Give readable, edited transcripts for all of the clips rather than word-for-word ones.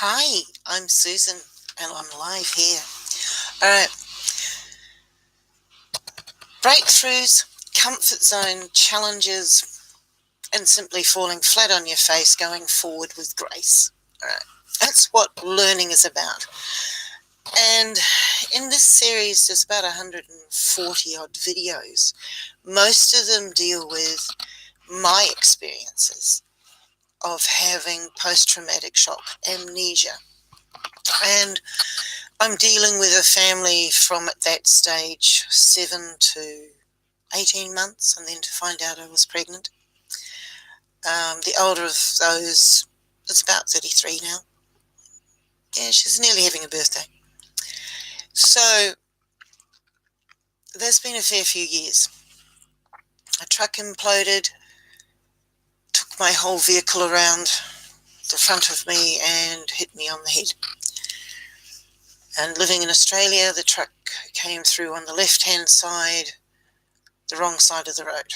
Hi, I'm Susan and I'm live here. Alright, breakthroughs, comfort zone, challenges, and simply falling flat on your face going forward with grace. Alright, that's what learning is about. And in this series, there's about 140 odd videos. Most of them deal with my experiences of having post-traumatic shock amnesia. And I'm dealing with a family from at that stage 7 to 18 months, and then to find out I was pregnant. The older of those is about 33 now. Yeah, she's nearly having a birthday. So there's been a fair few years. A truck imploded, took my whole vehicle around the front of me and hit me on the head. And living in Australia, the truck came through on the left-hand side, the wrong side of the road.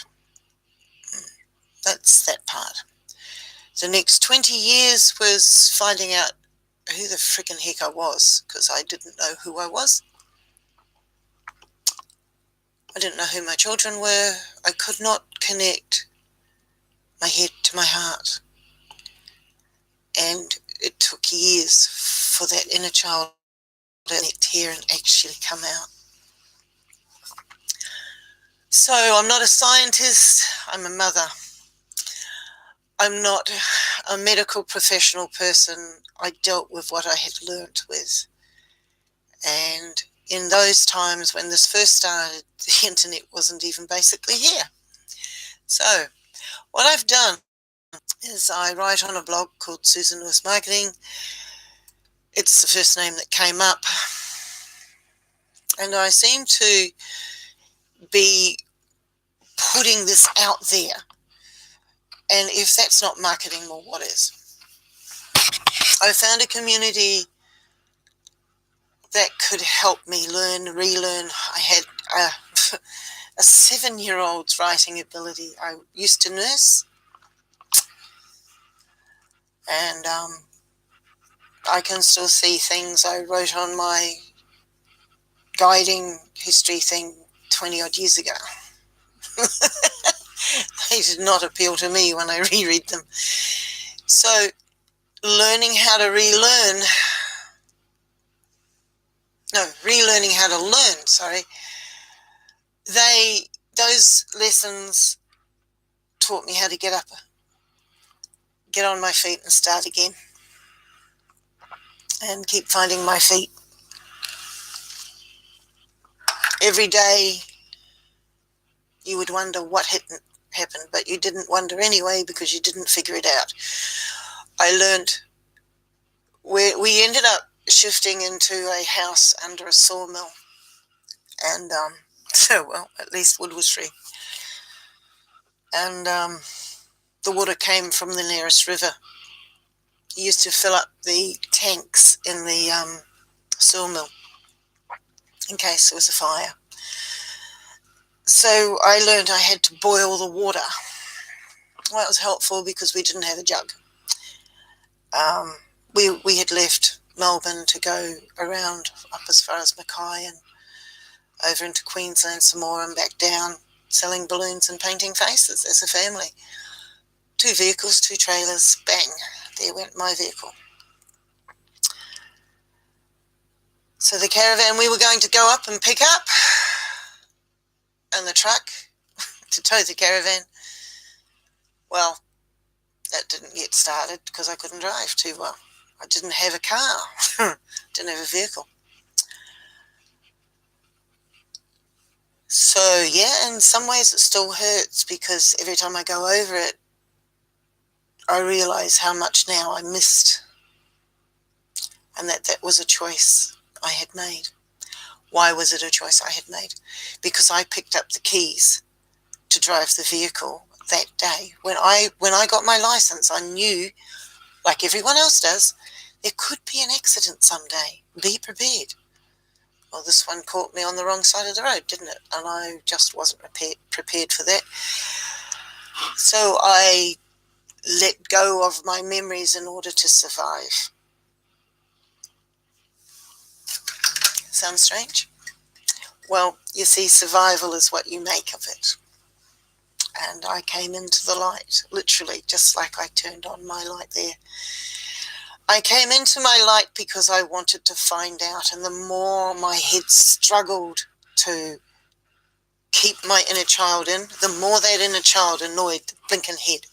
That's that part. The next 20 years was finding out who the frickin' heck I was, because I didn't know who I was. I didn't know who my children were. I could not connect my head to my heart. And it took years for that inner child to connect here and actually come out. So I'm not a scientist, I'm a mother. I'm not a medical professional person. I dealt with what I had learnt with. And in those times when this first started, the internet wasn't even basically here. So what I've done is I write on a blog called Susan Lewis Marketing. It's the first name that came up. And I seem to be putting this out there. And if that's not marketing, well, what is? I found a community that could help me learn, relearn. I had a 7-year-old's writing ability. I used to nurse, and I can still see things I wrote on my guiding history thing 20 odd years ago. They did not appeal to me when I reread them. So relearning how to learn, those lessons taught me how to get up, get on my feet and start again, and keep finding my feet. Every day you would wonder what happened, but you didn't wonder anyway because you didn't figure it out. I learned we ended up shifting into a house under a sawmill, and at least wood was free, and the water came from the nearest river. You used to fill up the tanks in the sawmill in case there was a fire. So I learned I had to boil the water. Well, it was helpful because we didn't have a jug. We had left Melbourne to go around up as far as Mackay and over into Queensland some more and back down, selling balloons and painting faces as a family. 2 vehicles, 2 trailers, bang, there went my vehicle. So the caravan we were going to go up and pick up, and the truck to tow the caravan, well, that didn't get started because I couldn't drive too well. I didn't have a car, didn't have a vehicle. So yeah, in some ways it still hurts because every time I go over it, I realise how much now I missed, and that was a choice I had made. Why was it a choice I had made? Because I picked up the keys to drive the vehicle that day. When I got my license, I knew, like everyone else does, there could be an accident someday. Be prepared. Well, this one caught me on the wrong side of the road, didn't it? And I just wasn't prepared for that. So I let go of my memories in order to survive. sound strange? Well, you see, survival is what you make of it. And I came into the light, literally, just like I turned on my light there. I came into my light because I wanted to find out, and the more my head struggled to keep my inner child in, the more that inner child annoyed the blinking head.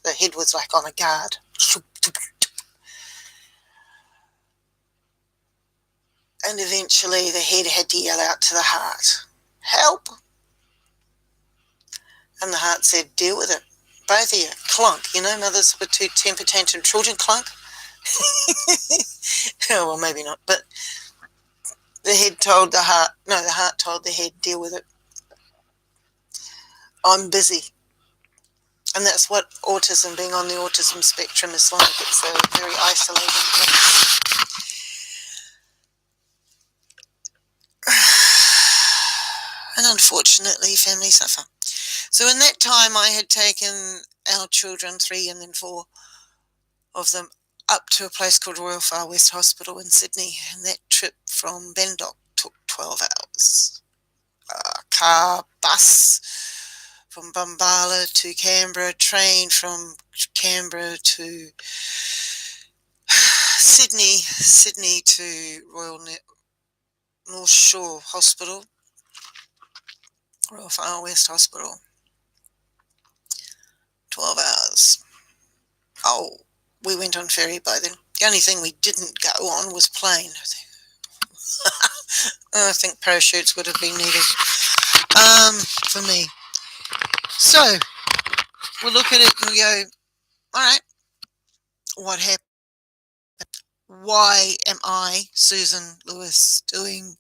The head was like on a guard. And eventually the head had to yell out to the heart, help! And the heart said, deal with it. Both of you, clunk. You know, mothers with two temper tantrum children, clunk. Oh, well, maybe not. But the head told the heart, no, the heart told the head, deal with it. I'm busy. And that's what autism, being on the autism spectrum, is like. It's a very isolated place. And unfortunately, families suffer. So in that time, I had taken our children, 3 and then 4 of them, up to a place called Royal Far West Hospital in Sydney. And that trip from Bendock took 12 hours. Car, bus from Bombala to Canberra, train from Canberra to Sydney to Royal North Shore Hospital, Royal Far West Hospital. 12 hours. Oh, we went on ferry by then. The only thing we didn't go on was plane. I think parachutes would have been needed for me. So we'll look at it and we go, all right, what happened? Why am I, Susan Lewis, doing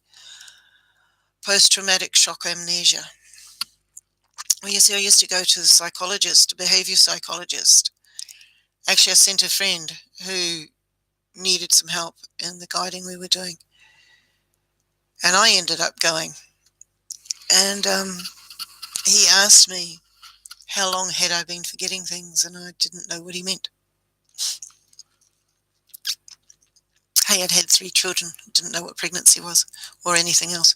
post-traumatic shock amnesia? Well, you see, I used to go to the psychologist, a behavior psychologist. Actually, I sent a friend who needed some help in the guiding we were doing. And I ended up going. And he asked me how long had I been forgetting things, and I didn't know what he meant. Hey, I'd had 3 children, didn't know what pregnancy was or anything else.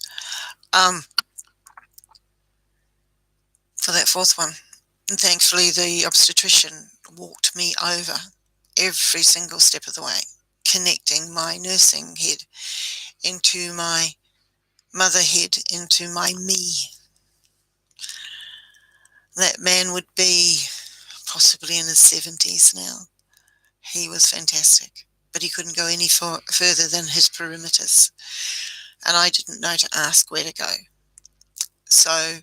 For that 4th one. And thankfully, the obstetrician walked me over every single step of the way, connecting my nursing head into my mother head, into my me. That man would be possibly in his 70s now. He was fantastic, but he couldn't go any further than his perimeters. And I didn't know to ask where to go. So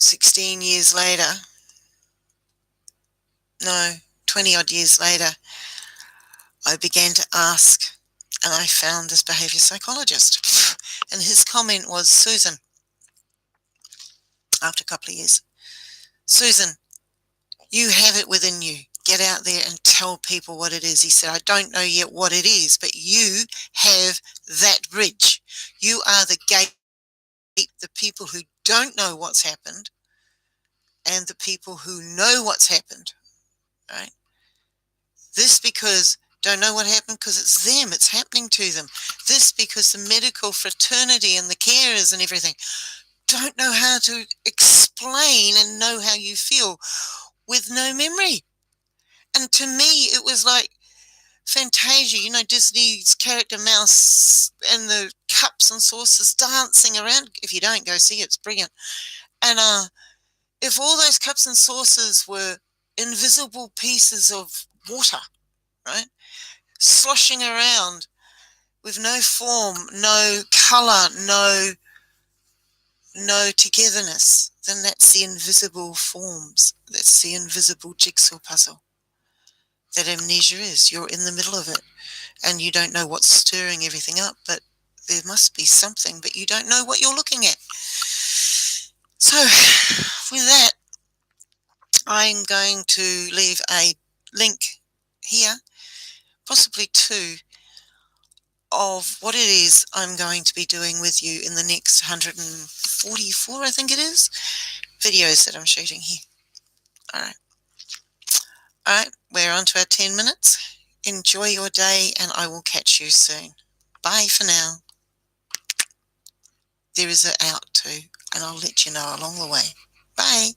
16 years later, no, 20 odd years later, I began to ask, and I found this behavior psychologist. And his comment was, Susan, after a couple of years, Susan, you have it within you. Get out there and tell people what it is. He said, I don't know yet what it is, but you have that bridge. You are the gate, the people who don't know what's happened and the people who know what's happened, right? This because don't know what happened because it's them, it's happening to them. This because the medical fraternity and the carers and everything don't know how to explain and know how you feel with no memory. And to me, it was like Fantasia, you know, Disney's character Mouse and the cups and saucers dancing around. If you don't, go see it, it's brilliant. And if all those cups and saucers were invisible pieces of water, right, sloshing around with no form, no colour, no togetherness, then that's the invisible forms. That's the invisible jigsaw puzzle that amnesia is. You're in the middle of it and you don't know what's stirring everything up, but there must be something, but you don't know what you're looking at. So with that, I'm going to leave a link here, possibly 2, of what it is I'm going to be doing with you in the next 144, I think it is, videos that I'm shooting here. All right, we're on to our 10 minutes. Enjoy your day and I will catch you soon. Bye for now. There is an out too, and I'll let you know along the way. Bye.